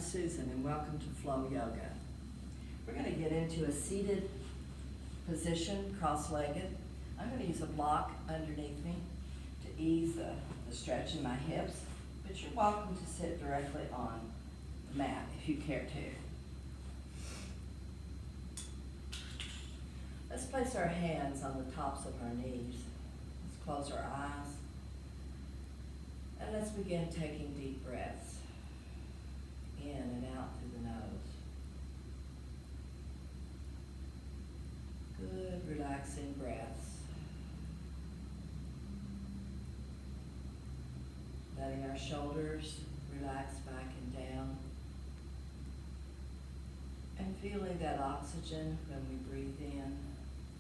Susan and welcome to Flow Yoga. We're going to get into a seated position, cross-legged. I'm going to use a block underneath me to ease the stretch in my hips, but you're welcome to sit directly on the mat if you care to. Let's place our hands on the tops of our knees. Let's close our eyes. And let's begin taking deep breaths in and out through the nose. Good, relaxing breaths. Letting our shoulders relax back and down. And feeling that oxygen when we breathe in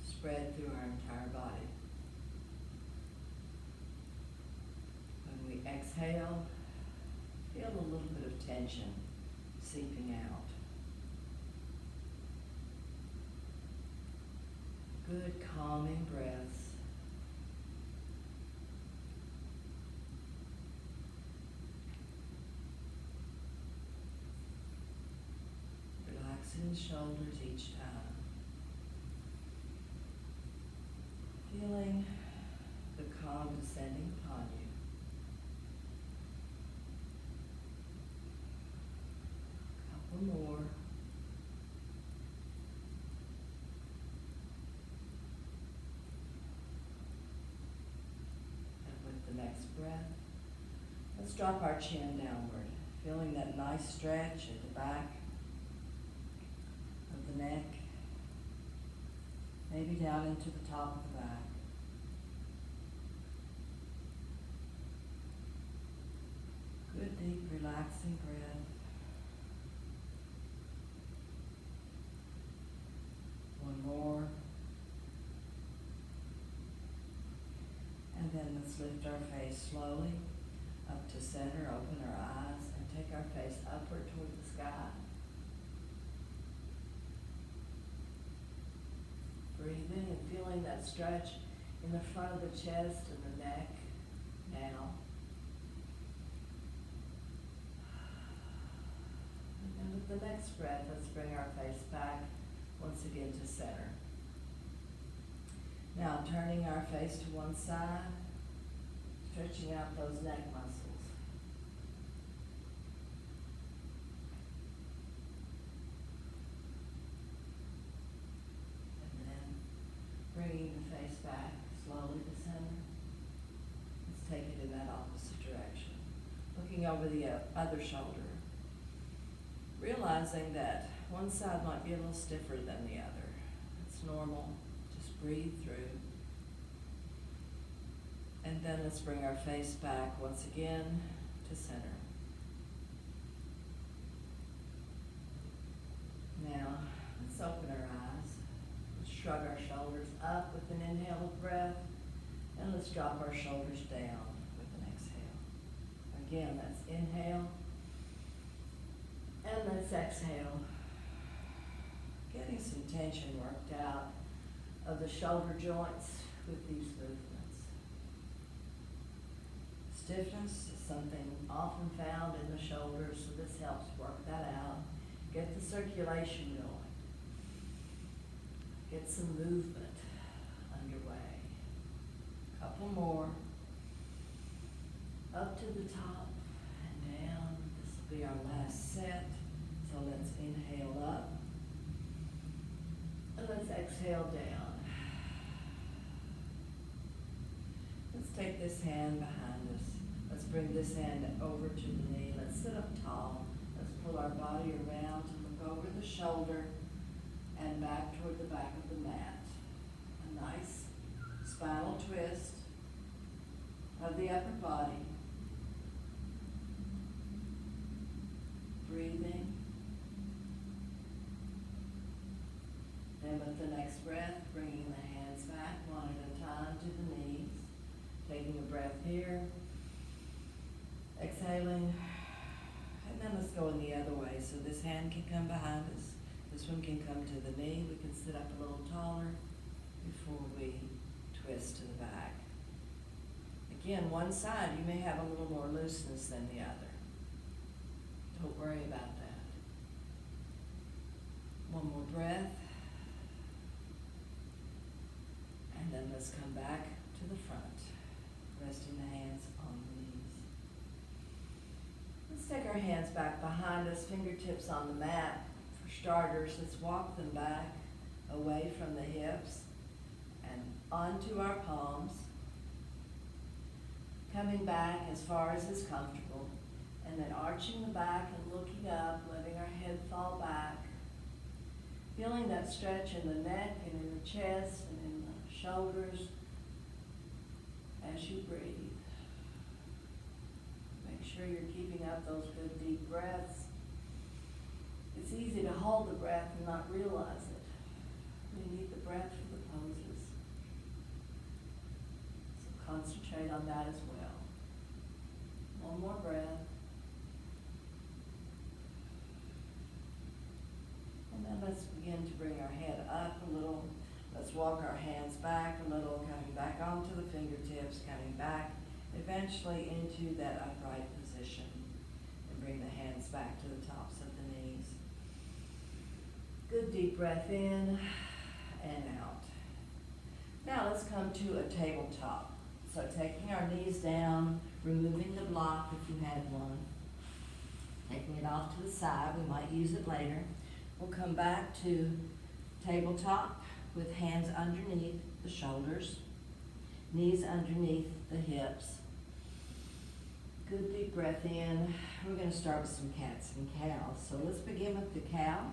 spread through our entire body. When we exhale, feel a little bit of tension seeping out. Good, calming breaths. Relaxing the shoulders each time. Feeling the calm descending upon you. More. And with the next breath, let's drop our chin downward, feeling that nice stretch at the back of the neck, maybe down into the top of the back. Good, deep, relaxing breath. One more. And then let's lift our face slowly up to center, open our eyes, and take our face upward toward the sky. Breathing and feeling that stretch in the front of the chest and the neck now. And then with the next breath, let's bring our face back once again to center. Now turning our face to one side, stretching out those neck muscles. And then bringing the face back slowly to center. Let's take it in that opposite direction. Looking over the other shoulder. Realizing that one side might be a little stiffer than the other. It's normal. Just breathe through. And then let's bring our face back once again to center. Now, let's open our eyes. Let's shrug our shoulders up with an inhale of breath. And let's drop our shoulders down with an exhale. Again, let's inhale. And let's exhale. Getting some tension worked out of the shoulder joints with these movements. Stiffness is something often found in the shoulders, so this helps work that out. Get the circulation going. Get some movement underway. Couple more. Up to the top and down. This will be our last set. So let's inhale up. And let's exhale down. Let's take this hand behind us. Let's bring this hand over to the knee. Let's sit up tall. Let's pull our body around to look over the shoulder and back toward the back of the mat. A nice spinal twist of the upper body. Breathing. And with the next breath, bringing the hands back one at a time to the knees. Taking a breath here. Exhaling. And then let's go in the other way. So this hand can come behind us. This one can come to the knee. We can sit up a little taller before we twist to the back. Again, one side you may have a little more looseness than the other. Don't worry about that. One more breath. And then let's come back to the front, resting the hands on the knees. Let's take our hands back behind us, fingertips on the mat. For starters, let's walk them back away from the hips and onto our palms, coming back as far as is comfortable, and then arching the back and looking up, letting our head fall back, feeling that stretch in the neck and in the chest and in the shoulders as you breathe. Make sure you're keeping up those good deep breaths. It's easy to hold the breath and not realize it. We need the breath for the poses. So concentrate on that as well. One more breath. And then let's begin to bring our head up a little. Let's walk our hands back a little, coming back onto the fingertips, coming back eventually into that upright position. And bring the hands back to the tops of the knees. Good deep breath in and out. Now let's come to a tabletop. So taking our knees down, removing the block if you had one, taking it off to the side, we might use it later. We'll come back to tabletop with hands underneath the shoulders, knees underneath the hips. Good deep breath in. We're going to start with some cats and cows. So let's begin with the cow,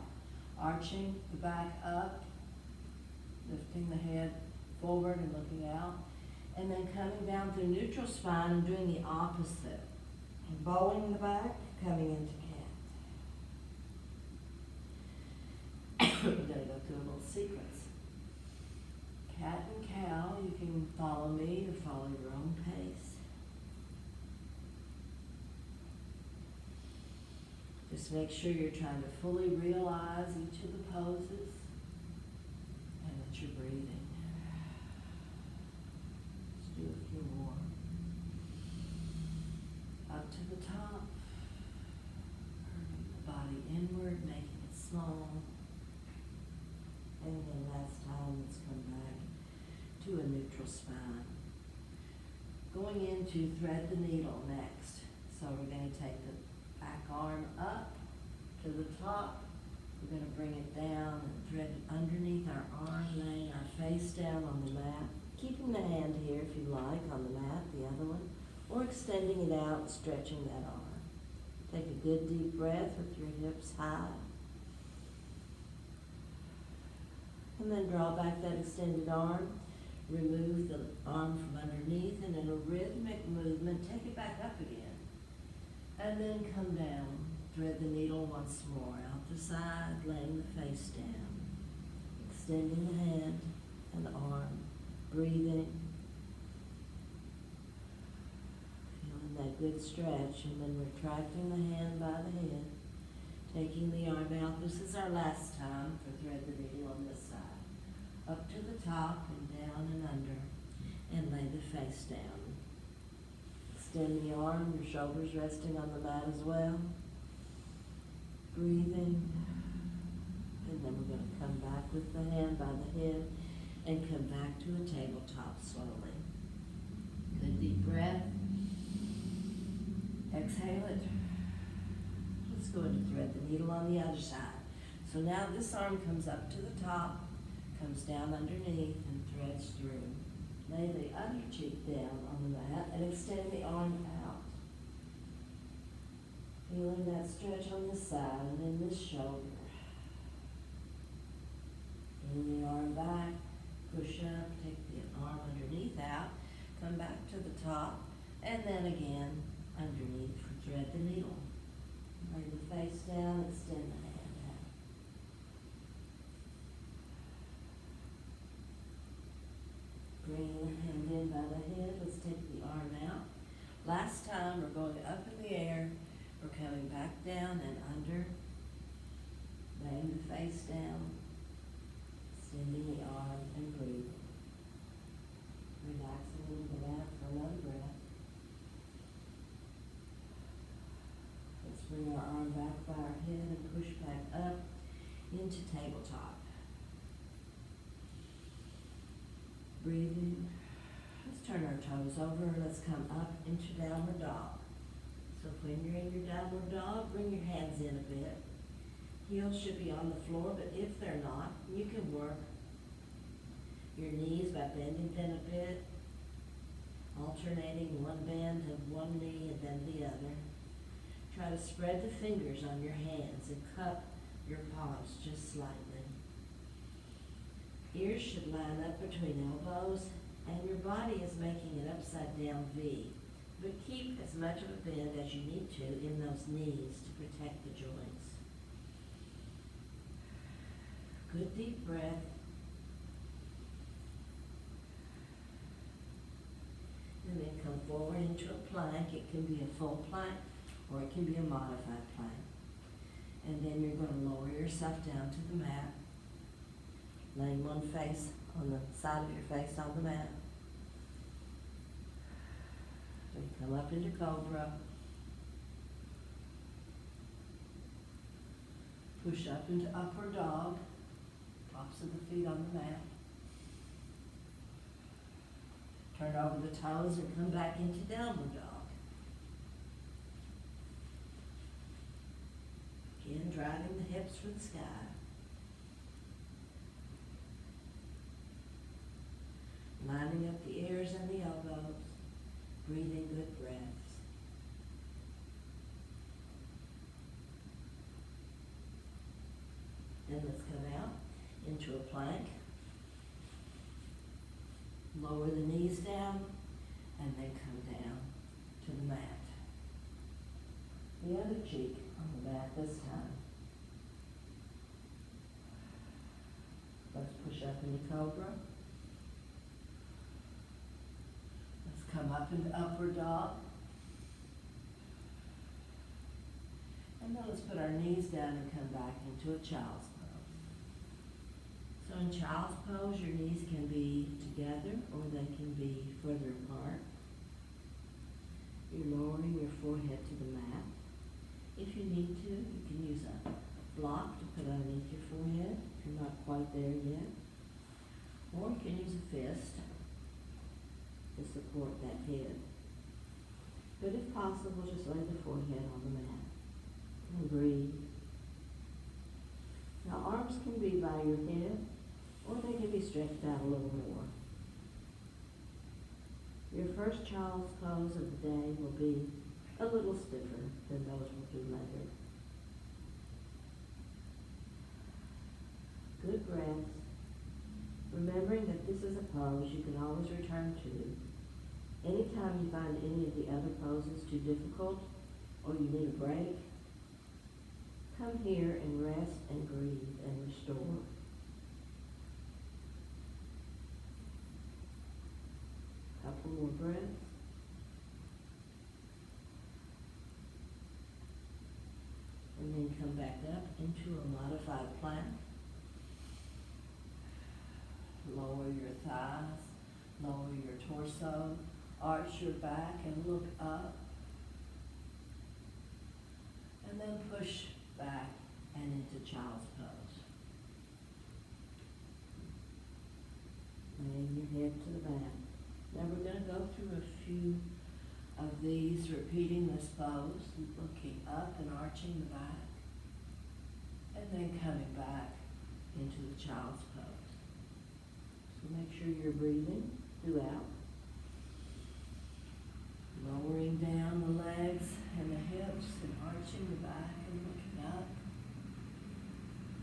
arching the back up, lifting the head forward and looking out, and then coming down through neutral spine and doing the opposite. Bowing the back, coming into cat. We're going to go through a little sequence. Cat and cow, you can follow me or follow your own pace. Just make sure you're trying to fully realize each of the poses and that you're breathing. Let's do a few more. Up to the top, curving the body inward, making it small. And then last time, let's come back to a neutral spine. Going into thread the needle next. So we're going to take the back arm up to the top. We're going to bring it down and thread it underneath our arm, laying our face down on the mat. Keeping the hand here if you like on the mat, the other one, or extending it out, stretching that arm. Take a good deep breath with your hips high. And then draw back that extended arm. Remove the arm from underneath, and in a rhythmic movement, take it back up again. And then come down. Thread the needle once more. Out the side, laying the face down. Extending the hand and the arm. Breathing. Feeling that good stretch, and then retracting the hand by the head. Taking the arm out. This is our last time for thread the needle on this side. Up to the top and down and under, and lay the face down. Extend the arm, your shoulders resting on the mat as well. Breathing. And then we're going to come back with the hand by the head and come back to a tabletop slowly. Good deep breath. Exhale it. Let's go into thread the needle on the other side. So now this arm comes up to the top, comes down underneath and threads through. Lay the other cheek down on the mat and extend the arm out. Feeling that stretch on this side and in this shoulder. Bring the arm back, push up, take the arm underneath out, come back to the top, and then again underneath for thread the needle. Lay the face down, extend the hand out. Bring the hand in by the head. Let's take the arm out. Last time, we're going up in the air. We're coming back down and under. Laying the face down. Extending the arm and breathing. Relaxing into the mat for another breath. Let's bring our arm back by our head and push back up into tabletop. Breathing. Let's turn our toes over. Let's come up into downward dog. So when you're in your downward dog, bring your hands in a bit. Heels should be on the floor, but if they're not, you can work your knees by bending them a bit, alternating one bend of one knee and then the other. Try to spread the fingers on your hands and cup your palms just slightly. Ears should line up between elbows, and your body is making an upside down V. But keep as much of a bend as you need to in those knees to protect the joints. Good deep breath. And then come forward into a plank. It can be a full plank or it can be a modified plank. And then you're going to lower yourself down to the mat, laying one face on the side of your face on the mat. So you come up into cobra. Push up into upward dog, tops of the feet on the mat. Turn over the toes and come back into downward dog. Again, driving the hips for the sky. Lining up the ears and the elbows. Breathing good breaths. Then let's come out into a plank. Lower the knees down and then come down to the mat. The other cheek on the mat this time. Let's push up into cobra. Let's come up into upward dog. And then let's put our knees down and come back into a child's pose. So in child's pose, your knees can be together or they can be further apart. You're lowering your forehead to the mat. If you need to, you can use a block to put underneath your forehead if you're not quite there yet. Or you can use a fist to support that head. But if possible, just lay the forehead on the mat and breathe. Now arms can be by your head or they can be stretched out a little more. Your first child's pose of the day will be a little stiffer than those we'll do later. Good breaths. Remembering that this is a pose you can always return to. Anytime you find any of the other poses too difficult or you need a break, come here and rest and breathe and restore. Couple more breaths. And then come back up into a modified plank. Lower your thighs, lower your torso, arch your back and look up. And then push back and into child's pose. Laying your head to the back. Now we're going to go through a few of these, repeating this pose, looking up and arching the back, and then coming back into the child's pose. So make sure you're breathing throughout. Lowering down the legs and the hips and arching the back and looking up.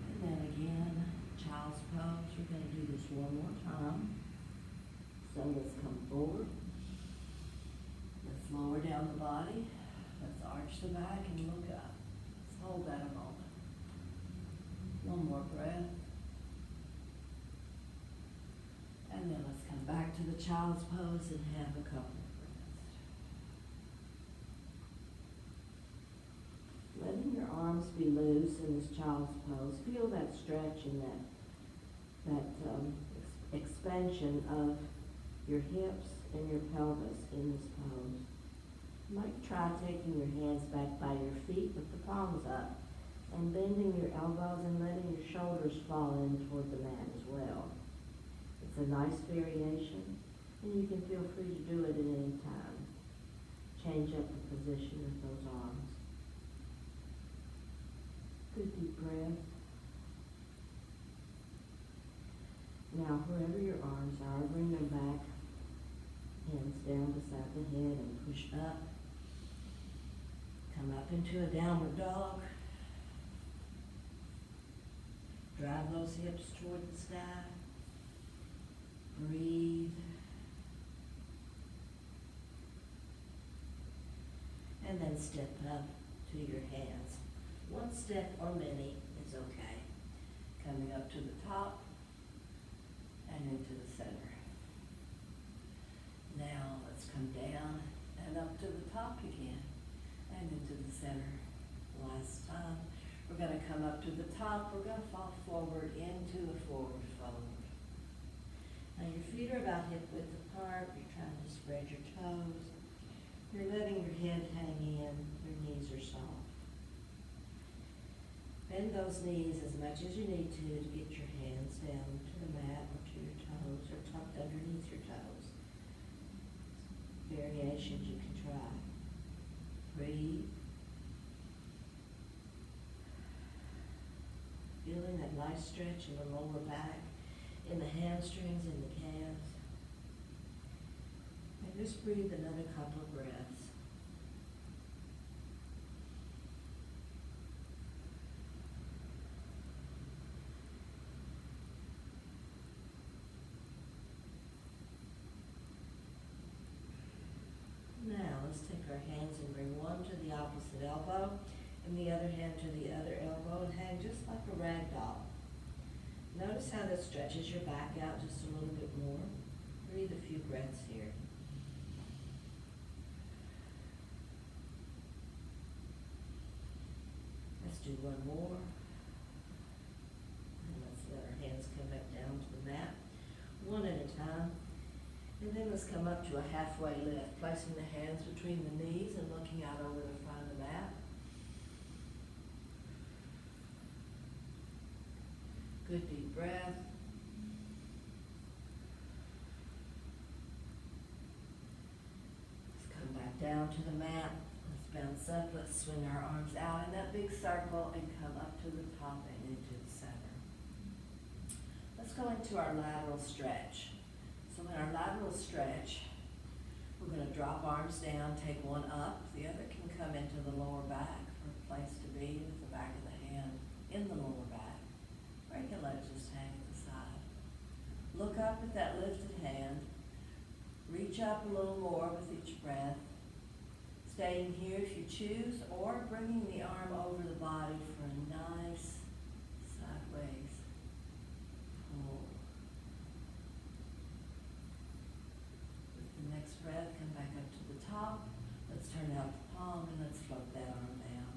And then again, child's pose. We're going to do this one more time. So let's come forward. Let's lower down the body. Let's arch the back and look up. Let's hold that a moment. One more breath. And then let's come back to the child's pose and have a couple of breaths. Letting your arms be loose in this child's pose. Feel that stretch and that expansion of your hips and your pelvis in this pose. You might try taking your hands back by your feet with the palms up And bending your elbows and letting your shoulders fall in toward the mat as well. It's a nice variation, and you can feel free to do it at any time. Change up the position of those arms. Good deep breath. Now, wherever your arms are, bring them back, hands down beside the head and push up. Come up into a downward dog. Drive those hips toward the sky. Breathe. And then step up to your hands. One step or many is okay. Coming up to the top and into the center. Now let's come down and up to the top again and into the center. Last time. We're going to come up to the top. We're going to fall forward into a forward fold. Now your feet are about hip width apart. You're trying to spread your toes. You're letting your head hang in. Your knees are soft. Bend those knees as much as you need to get your hands down to the mat or to your toes or tucked underneath your toes. Variations you can try. Breathe. Feeling that nice stretch in the lower back, in the hamstrings, in the calves. And just breathe another couple of breaths. Now, let's take our hands and bring one to the opposite elbow and the other hand to the other elbow and hang just like a rag doll. Notice how that stretches your back out just a little bit more. Breathe a few breaths here. Let's do one more. And let's let our hands come back down to the mat, one at a time. And then let's come up to a halfway lift, placing the hands between the knees and looking out over the front of the mat. Good deep breath. Let's come back down to the mat. Let's bounce up. Let's swing our arms out in that big circle and come up to the top and into the center. Let's go into our lateral stretch. So in our lateral stretch, we're going to drop arms down, take one up. The other can come into the lower back for a place to be with the back of the hand in the lower back. Or you can let it just hang at the side. Look up at that lifted hand. Reach up a little more with each breath. Staying here if you choose, or bringing the arm over the body for a nice sideways pull. With the next breath, come back up to the top. Let's turn out the palm and let's float that arm down.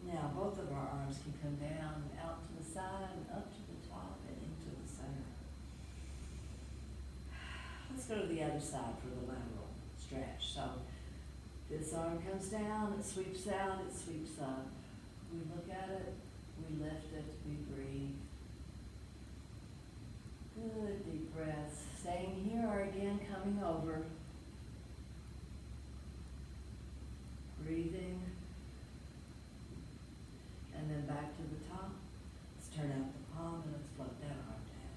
Now, both of our arms can come down and out to the side and up to the top and into the center. Let's go to the other side for the lateral stretch. So, this arm comes down, it sweeps out, it sweeps up. We look at it, we lift it, we breathe. Good deep breaths. Staying here or again coming over. Breathing. And then back to the top. Let's turn out the palm and let's float that arm down.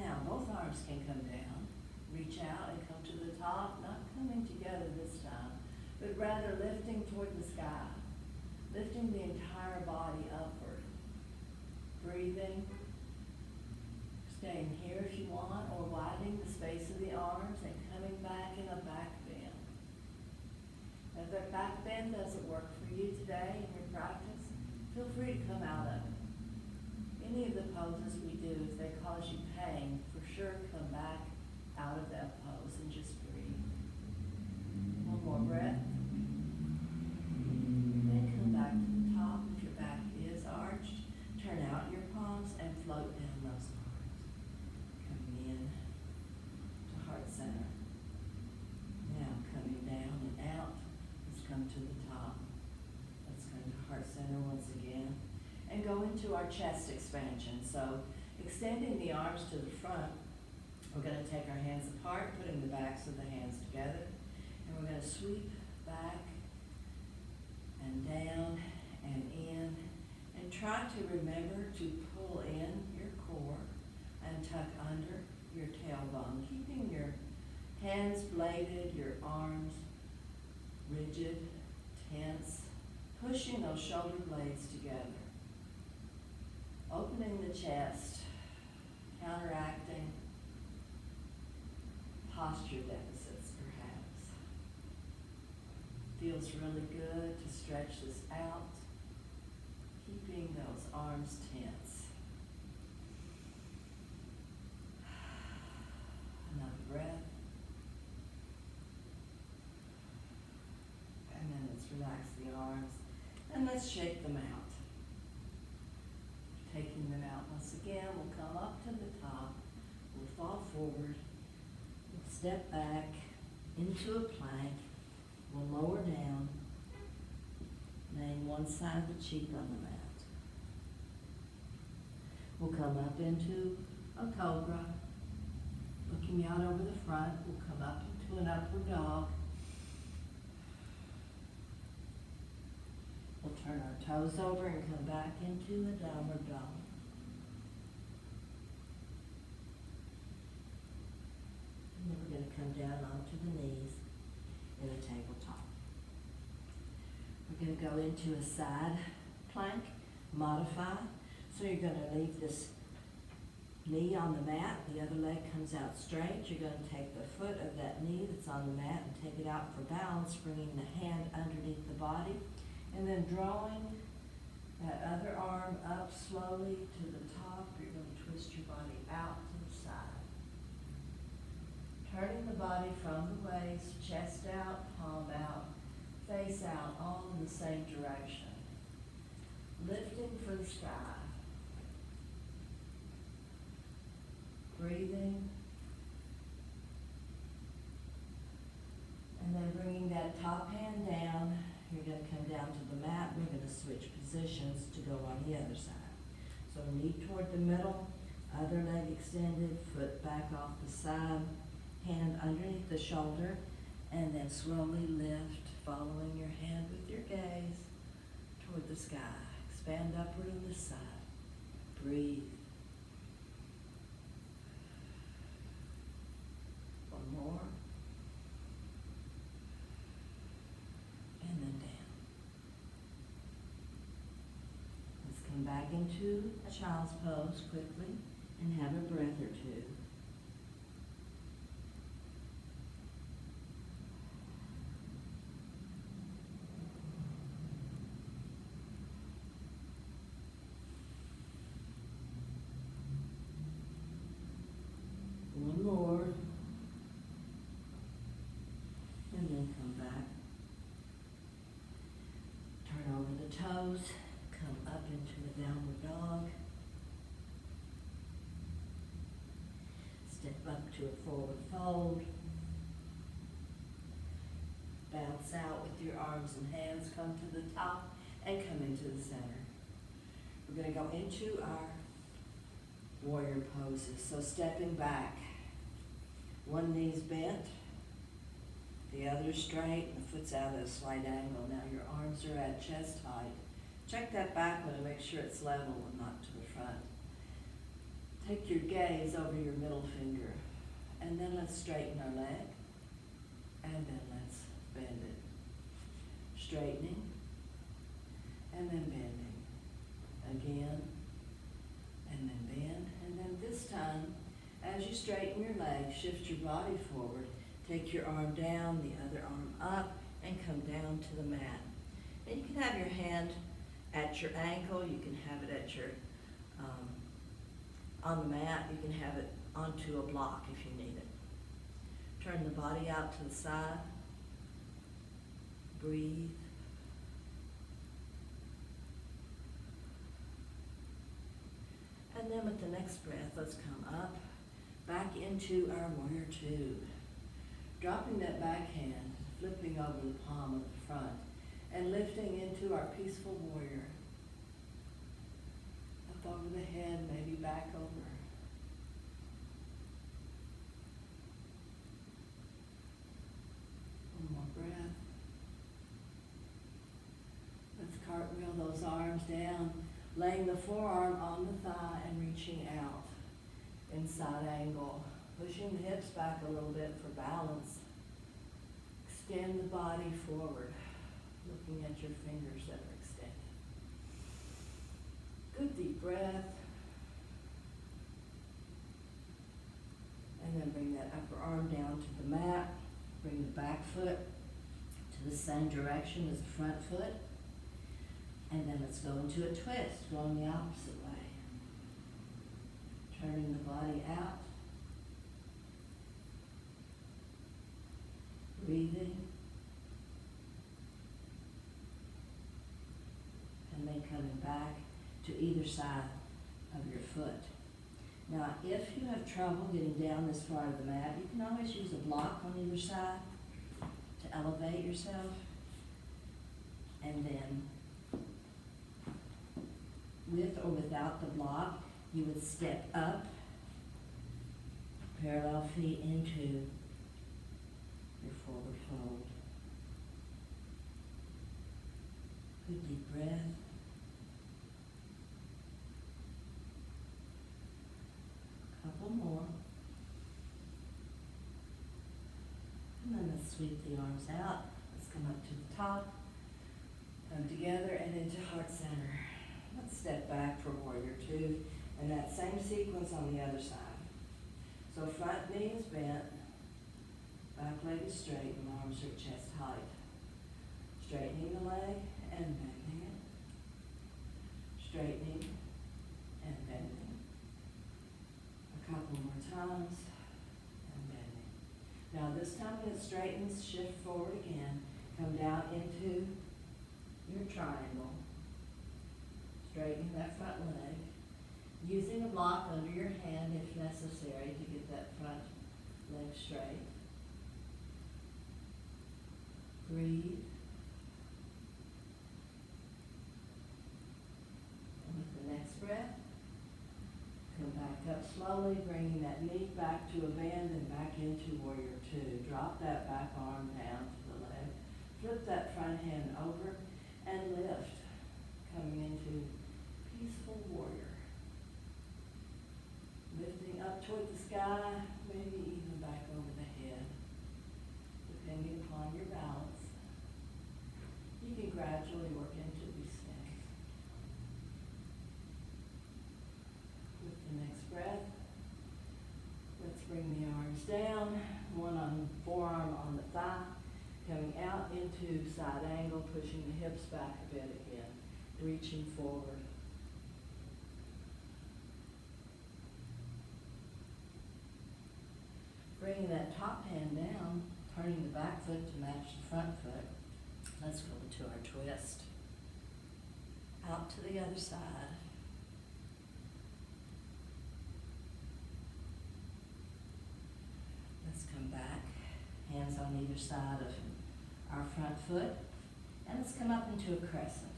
Now, both arms can come down. Reach out and come to the top, not coming together this time, but rather lifting toward the sky. Lifting the entire body upward. Breathing. Staying here if you want, or widening the space of the arms and coming back in a back bend. If that back bend doesn't work for you today in your practice, feel free to come out of it. Any of the poses we do, if they cause you pain, for sure come back out of that pose and just breathe. One more breath. Then come back to the top if your back is arched. Turn out your palms and float down those arms. Coming in to heart center. Now coming down and out. Let's come to the top. Let's come to heart center. center once again. And go into our chest expansion. So extending the arms to the front, we're gonna take our hands apart, putting the backs of the hands together, and we're gonna sweep back and down and in, and try to remember to pull in your core and tuck under your tailbone, keeping your hands bladed, your arms rigid, tense, pushing those shoulder blades together, opening the chest, counteracting posture deficits perhaps. Feels really good to stretch this out, keeping those arms tense. Another breath. And then let's relax the arms and let's shake them out. Taking them out once again, we'll come up to the top, we'll fall forward, we'll step back into a plank, we'll lower down, laying one side of the cheek on the mat. We'll come up into a cobra, looking out over the front, we'll come up into an upward dog. We'll turn our toes over and come back into a downward dog. And then we're going to come down onto the knees in a tabletop. We're going to go into a side plank, modify. So you're going to leave this knee on the mat, the other leg comes out straight. You're going to take the foot of that knee that's on the mat and take it out for balance, bringing the hand underneath the body. And then drawing that other arm up slowly to the top, you're going to twist your body out to the side. Turning the body from the waist, chest out, palm out, face out, all in the same direction. Lifting for the sky. Breathing. And then bringing that top hand down. You're going to come down to the mat. We're going to switch positions to go on the other side. So knee toward the middle, other leg extended, foot back off the side, hand underneath the shoulder, and then slowly lift, following your hand with your gaze toward the sky. Expand upward on this side. Breathe. One more. And then down. Let's come back into a child's pose quickly and have a breath or two. One more. And then come back. Turn over the toes, come up into a downward dog. Step up to a forward fold. Bounce out with your arms and hands, come to the top and come into the center. We're going to go into our warrior poses. So stepping back, one knee's bent, the other straight, and the foot's out at a slight angle. Now your arms are at chest height. Check that back one and make sure it's level and not to the front. Take your gaze over your middle finger, and then let's straighten our leg, and then let's bend it. Straightening, and then bending. Again, and then bend, and then this time, as you straighten your leg, shift your body forward. Take your arm down, the other arm up, and come down to the mat. And you can have your hand at your ankle, you can have it at your, on the mat, you can have it onto a block if you need it. Turn the body out to the side. Breathe. And then with the next breath, let's come up, back into our warrior two. Dropping that back hand, flipping over the palm of the front, and lifting into our peaceful warrior. back over. One more breath. Let's cartwheel those arms down, laying the forearm on the thigh and reaching out in side angle, pushing the hips back a little bit for balance. Extend the body forward, looking at your fingers that are extended. Good deep breath. And then bring that upper arm down to the mat. Bring the back foot to the same direction as the front foot. And then let's go into a twist, going the opposite way. Turning the body out. Breathing. And then coming back to either side of your foot. Now, if you have trouble getting down this far of the mat, you can always use a block on either side to elevate yourself. And then, with or without the block, you would step up, parallel feet into your forward fold. Good deep breath. Couple more. And then let's sweep the arms out. Let's come up to the top, come together and into heart center. Let's step back for warrior two, and that same sequence on the other side. So front knee is bent, back leg is straight, and arms are chest height. Straightening the leg and bending it. Straightening and bending. A couple more times and bending. Now this time when it straightens, shift forward again. Come down into your triangle. Straightening that front leg. Using a block under your hand if necessary to get that front leg straight. Breathe. And with the next breath, come back up slowly, bringing that knee back to a bend and back into warrior two. Drop that back arm down to the leg. Flip that front hand over and lift, coming into peaceful warrior. Lifting up toward the sky, maybe even back over the head, depending upon your balance. You can gradually work into these things. With the next breath, let's bring the arms down, one on forearm on the thigh, coming out into side angle, pushing the hips back a bit again, reaching forward. Bringing that top hand down, turning the back foot to match the front foot. Let's go into our twist. Out to the other side. Let's come back, hands on either side of our front foot, and let's come up into a crescent.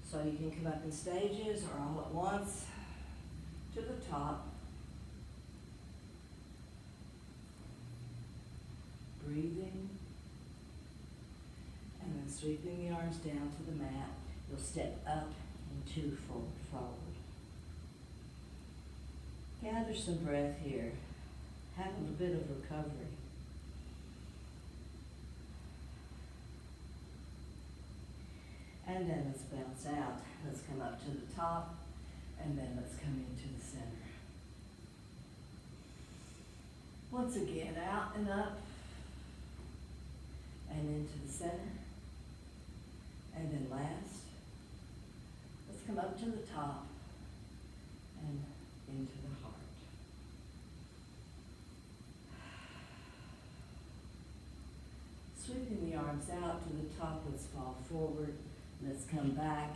So you can come up in stages or all at once to the top. Breathing, and then sweeping the arms down to the mat. You'll step up into forward fold. Gather some breath here. Have a little bit of recovery. And then let's bounce out. Let's come up to the top, and then let's come into the center. Once again, out and up, and into the center. And then last, let's come up to the top and into the heart. Sweeping the arms out to the top, let's fall forward. Let's come back.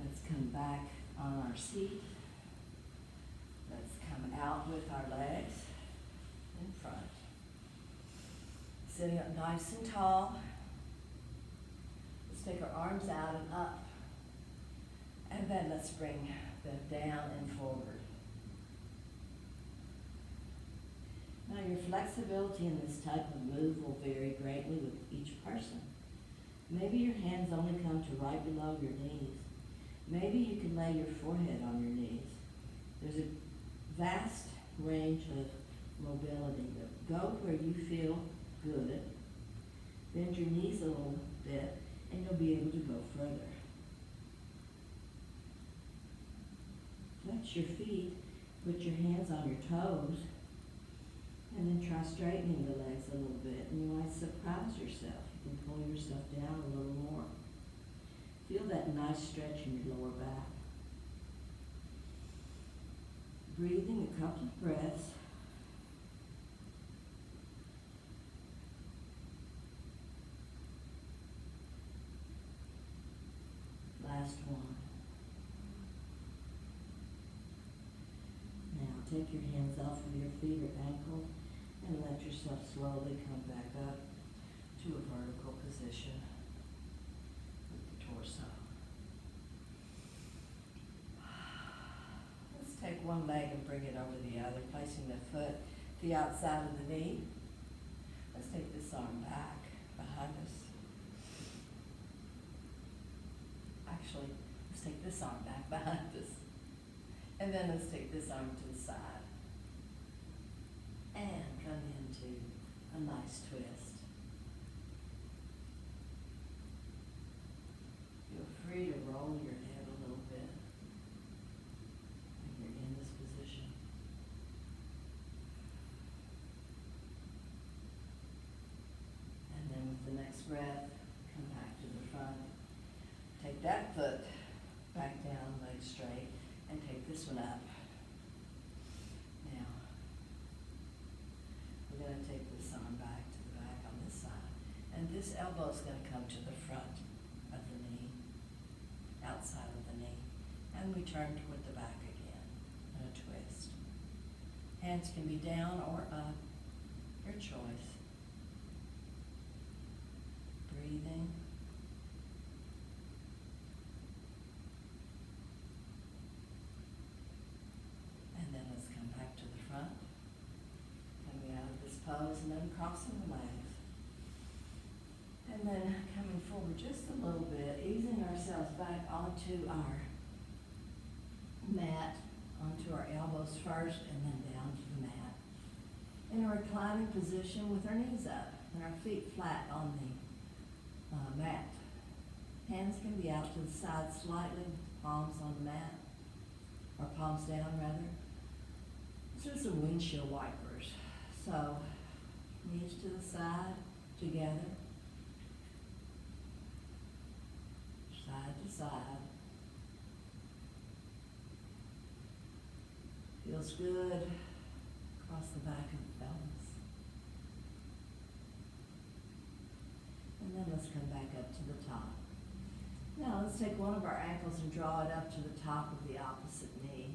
Let's come back on our seat. Let's come out with our legs in front. Sitting up nice and tall. Let's take our arms out and up. And then let's bring them down and forward. Now your flexibility in this type of move will vary greatly with each person. Maybe your hands only come to right below your knees. Maybe you can lay your forehead on your knees. There's a vast range of mobility. Go where you feel good. Bend your knees a little bit and you'll be able to go further. Flex your feet, put your hands on your toes, and then try straightening the legs a little bit. And you might surprise yourself. You can pull yourself down a little more. Feel that nice stretch in your lower back. Breathing a couple of breaths. Last one. Now take your hands off of your feet or ankles and let yourself slowly come back up to a vertical position with the torso. Let's take one leg and bring it over the other, placing the foot to the outside of the knee. Let's take this arm back behind us. Actually, let's take this arm back behind us. And then let's take this arm to the side. And come into a nice twist. Feel free to roll your head a little bit when you're in this position. And then with the next breath, come back to the front. Take that foot back down, leg straight, and take this one up. Now, we're going to take this arm back to the back on this side. And this elbow is going to come to the front of the knee, outside of the knee. And we turn toward the back again in a twist. Hands can be down or up, your choice. Breathing. And then let's come back to the front. Coming out of this pose and then crossing the legs. And then coming forward just a little bit, easing ourselves back onto our mat, onto our elbows first and then down to the mat. In a reclining position with our knees up and our feet flat on the mat. Hands can be out to the side slightly, palms on the mat, or palms down rather. Let's do some windshield wipers. So, knees to the side, together, side to side. Feels good across the back of the pelvis. And then let's come back up to the top. Now let's take one of our ankles and draw it up to the top of the opposite knee.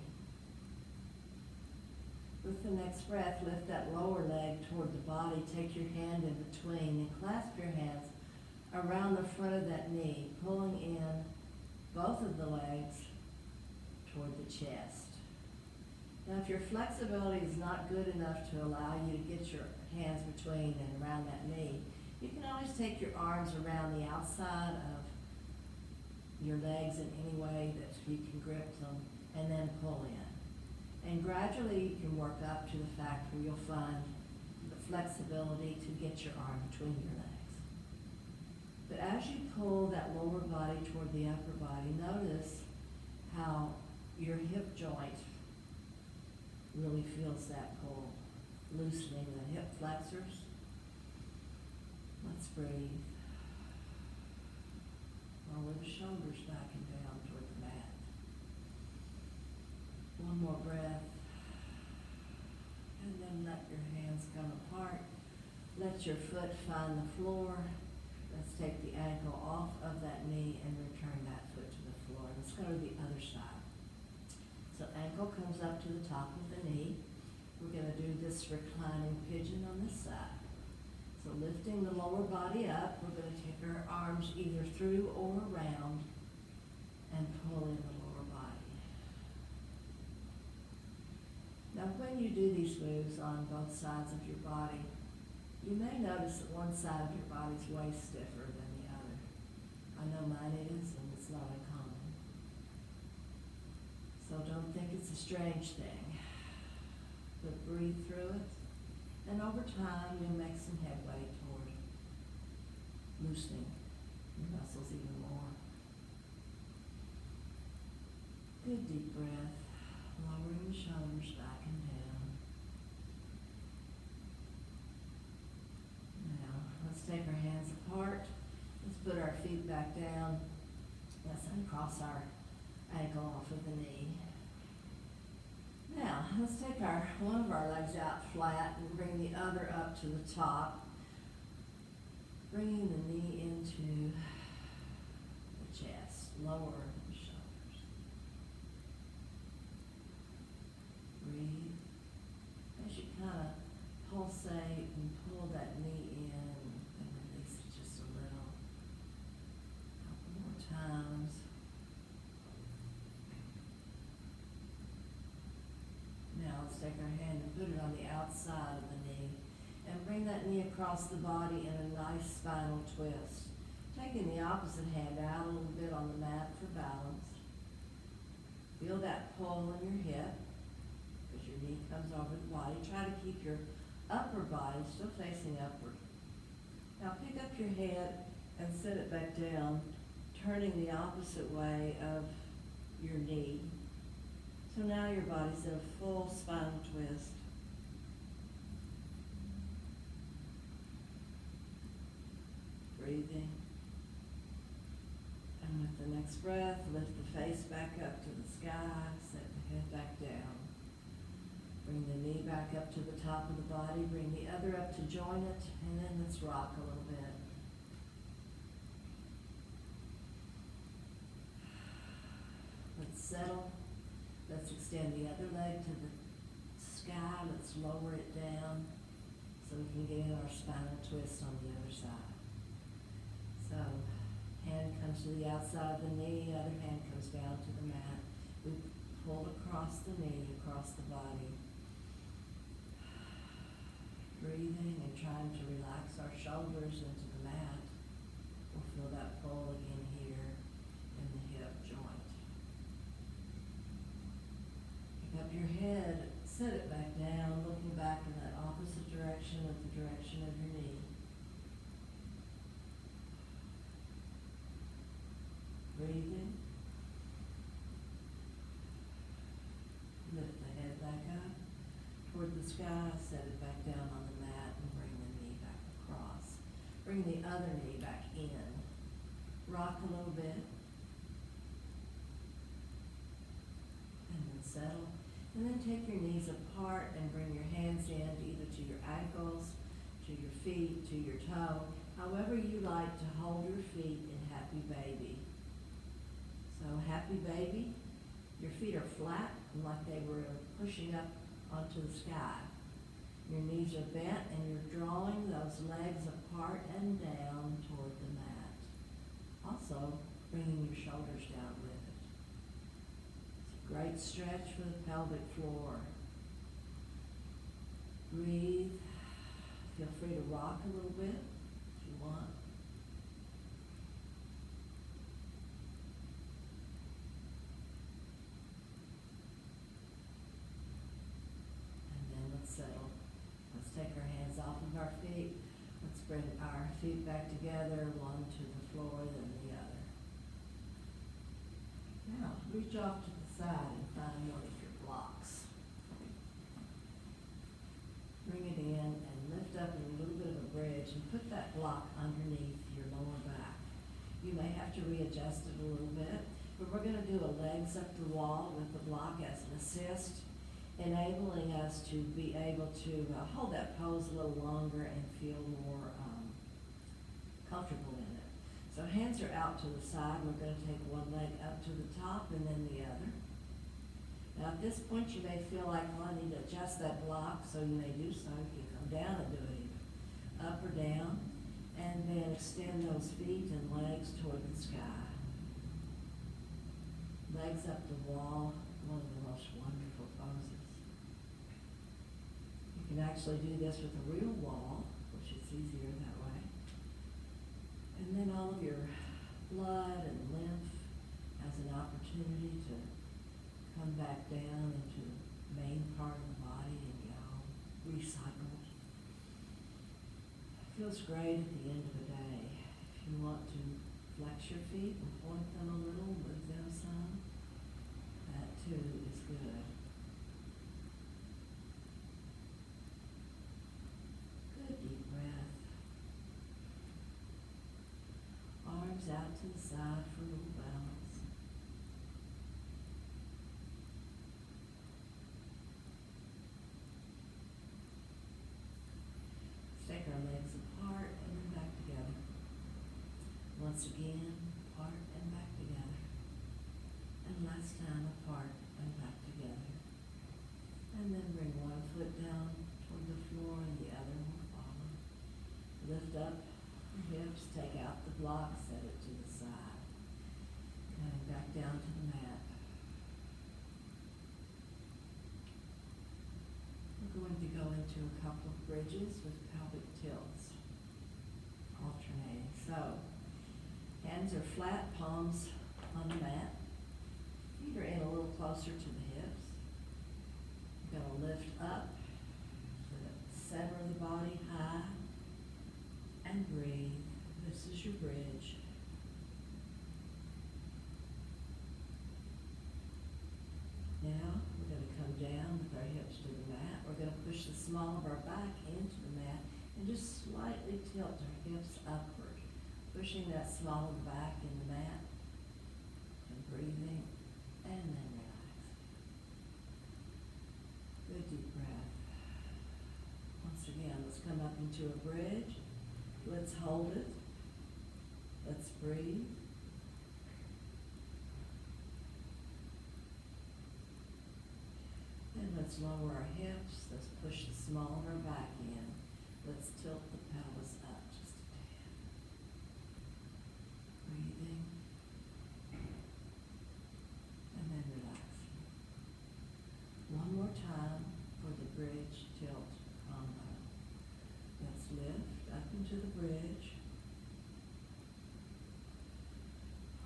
With the next breath, lift that lower leg toward the body. Take your hand in between and clasp your hands around the front of that knee, pulling in both of the legs toward the chest. Now if your flexibility is not good enough to allow you to get your hands between and around that knee, you can always take your arms around the outside of your legs in any way that you can grip them and then pull in. And gradually you can work up to the fact where you'll find the flexibility to get your arm between your legs. But as you pull that lower body toward the upper body, notice how your hip joint really feels that pull, loosening the hip flexors. Let's breathe. Lower the shoulders back and down toward the mat. One more breath. And then let your hands come apart. Let your foot find the floor. Let's take the ankle off of that knee and return that foot to the floor. Let's go to the other side. So ankle comes up to the top of the knee. We're going to do this reclining pigeon on this side. So lifting the lower body up, we're going to take our arms either through or around and pull in the lower you do these moves on both sides of your body, you may notice that one side of your body's way stiffer than the other. I know mine is, and it's not uncommon. So don't think it's a strange thing, but breathe through it, and over time you'll make some headway toward loosening your muscles even more. Good deep breath, lowering the shoulders back and down. Now, let's take our hands apart. Let's put our feet back down. Let's uncross our ankle off of the knee. Now, let's take one of our legs out flat and bring the other up to the top, bringing the knee into the chest, lower the shoulders. Breathe as you kind of pulsate and pull that knee in and release it just a little. A couple more times. Now let's take our hand and put it on the outside of the knee and bring that knee across the body in a nice spinal twist. Taking the opposite hand out a little bit on the mat for balance. Feel that pull in your hip as your knee comes over the body. Try to keep your upper body still facing upward. Now pick up your head and set it back down, turning the opposite way of your knee. So now your body's in a full spinal twist. Breathing. And with the next breath, lift the face back up to the sky, set the head back down. Bring the knee back up to the top of the body, bring the other up to join it, and then let's rock a little bit. Let's settle. Let's extend the other leg to the sky. Let's lower it down so we can get in our spinal twist on the other side. So, hand comes to the outside of the knee, other hand comes down to the mat. We pull across the knee, across the body. Breathing and trying to relax our shoulders into the mat. We'll feel that pull again here in the hip joint. Pick up your head, set it back down, looking back in that opposite direction of the direction of your knee. Breathing. Lift the head back up toward the sky, set it back down on the mat, and bring the knee back across. Bring the other knee back in. Rock a little bit. And then settle. And then take your knees apart and bring your hands in either to your ankles, to your feet, to your toe, however you like to hold your feet in Happy Baby. So Happy Baby, your feet are flat like they were pushing up onto the sky. Your knees are bent and you're drawing those legs apart and down toward the mat. Also, bringing your shoulders down with it. It's a great stretch for the pelvic floor. Breathe. Feel free to rock a little bit if you want. Settle. Let's take our hands off of our feet. Let's bring our feet back together, one to the floor, then the other. Now, reach off to the side and find one of your blocks. Bring it in and lift up in a little bit of a bridge and put that block underneath your lower back. You may have to readjust it a little bit, but we're going to do a legs up the wall with the block as an assist, enabling us to be able to hold that pose a little longer and feel more comfortable in it. So hands are out to the side. We're going to take one leg up to the top and then the other. Now at this point you may feel like, well, I need to adjust that block, so you may do so. You can come down and do it either up or down, and then extend those feet and legs toward the sky. Legs up the wall, one of the most wonderful poses. You can actually do this with a real wall, which is easier that way. And then all of your blood and lymph has an opportunity to come back down into the main part of the body and get all recycled. Feels great at the end of the day. If you want to flex your feet and point them a little, move them some, that too is good. Good deep breath. Arms out to the side for a little balance. Take our legs apart and then back together. Once again, apart and back together. And last time, apart and back together. And then bring one foot down toward the floor and the other will follow. Lift up your hips, take out the block, set it to the side. Coming back down to the mat. We're going to go into a couple of bridges with pelvic tilts, alternating. So, hands are flat, palms on the mat. Feet are in a little closer to the hips. You're going to lift up to the center of the body, high, and breathe. This is your bridge. Now, we're going to come down with our hips to the mat. We're going to push the small of our back into the mat and just slightly tilt our hips upward, pushing that small of the back in the mat and breathing, and then relax. Good deep breath. Once again, let's come up into a bridge. Let's hold it. Let's breathe. And let's lower our hips. Let's push the small of our back in. Let's tilt the pelvis up just a tad. Breathing. And then relaxing. One more time for the bridge tilt combo. Let's lift up into the bridge.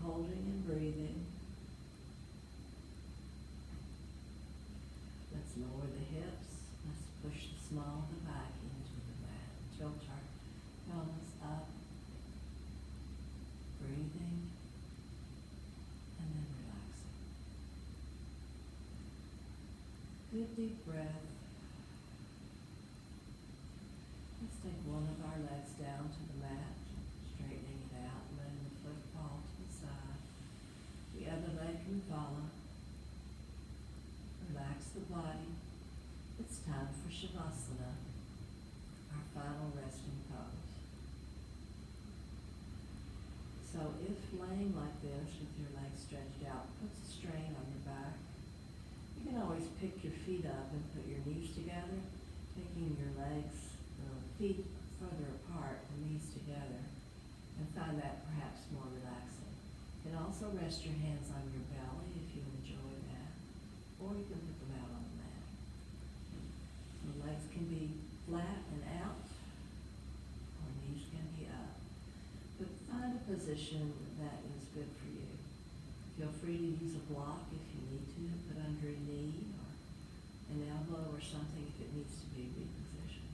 Holding and breathing. Let's lower the hips. Let's push the small of the back into the mat. Tilt our pelvis up. Breathing. And then relaxing. Good deep breath. Let's take one of our legs down to the mat, straightening it out, letting the foot fall to the side. The other leg can follow. Relax the body. It's time for Shavasana, our final resting pose. So if laying like this with your legs stretched out puts a strain on your back, you can always pick your feet up and put your knees together, taking your legs, the feet further apart, the knees together, and find that perhaps more relaxing. You can also rest your hands on your belly if you enjoy that, or you can put them out on the mat. The legs can be flat and out, or knees can be up. But find a position that is good for you. Feel free to use a block if you need to, put under a knee or an elbow or something if it needs to be repositioned.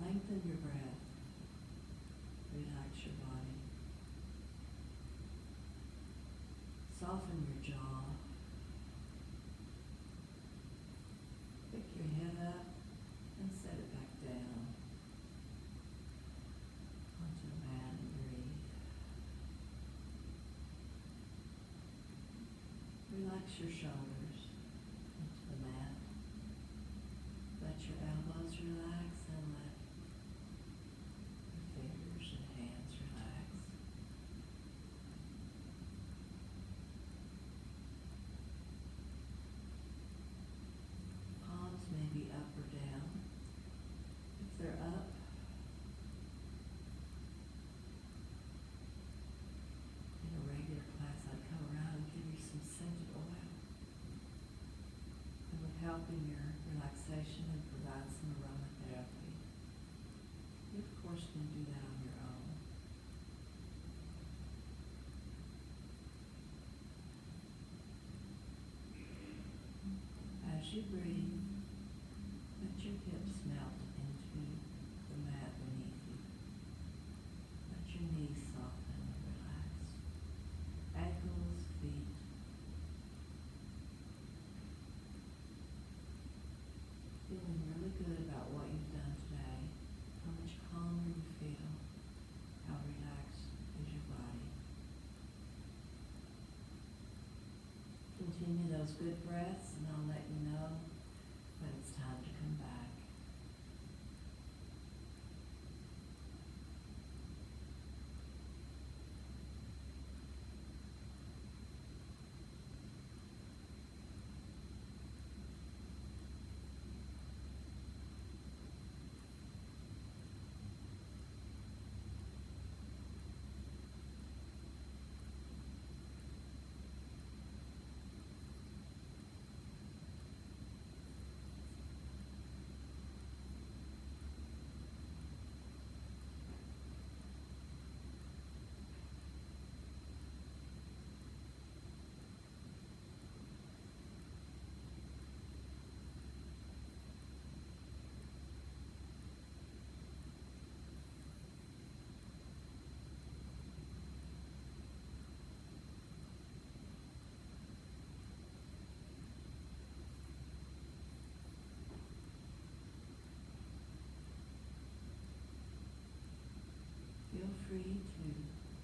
Lengthen your breath. Relax your body. Soften your jaw. Pick your head up and set it back down onto the mat and breathe. Relax your shoulders into the mat. Let your elbows relax and let your fingers and hands relax. Palms may be up or down. If they're up, in a regular class I'd come around and give you some scented oil. in your relaxation and provide some aromatherapy. You, of course, can do that on your own. As you breathe, let your hips melt into the mat beneath you. Let your knees soften and relax. Ankles, feet. Feeling really good about what you've done today, how much calmer you feel, how relaxed is your body. Continue those good breaths and I'll let you know when it's time to come back. Feel free to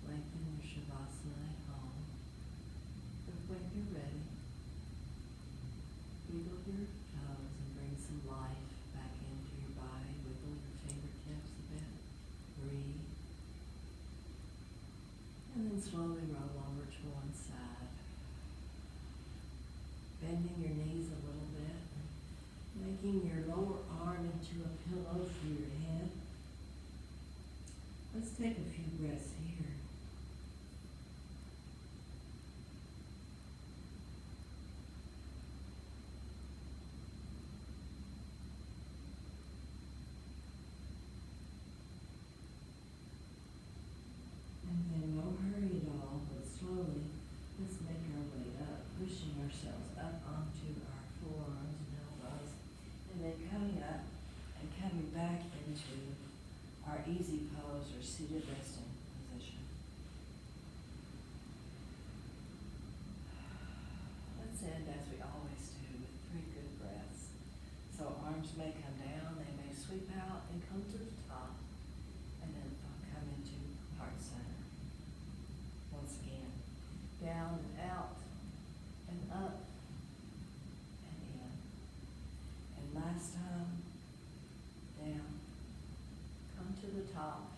lengthen your Shavasana at home, but when you're ready, wiggle your toes and bring some life back into your body. Wiggle your fingertips a bit. Breathe. And then slowly roll over to one side. Bending your knees a little bit, making your lower arm into a pillow for your head. Let's take a few breaths here. And then no hurry at all, but slowly, let's make our way up, pushing ourselves up onto our forearms and elbows, and then coming up and coming back into our easy pose or seated resting position. Let's end as we always do with 3 good breaths. So arms may come down, they may sweep out and come to the top, and then come into heart center. Once again, down and out, and up, and in. And last time, down. Come to the top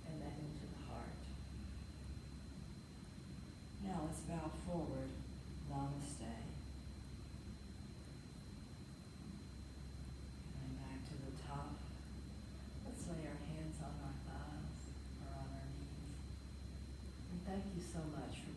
and then into the heart. Now let's bow forward, namaste. And back to the top. Let's lay our hands on our thighs or on our knees. And thank you so much for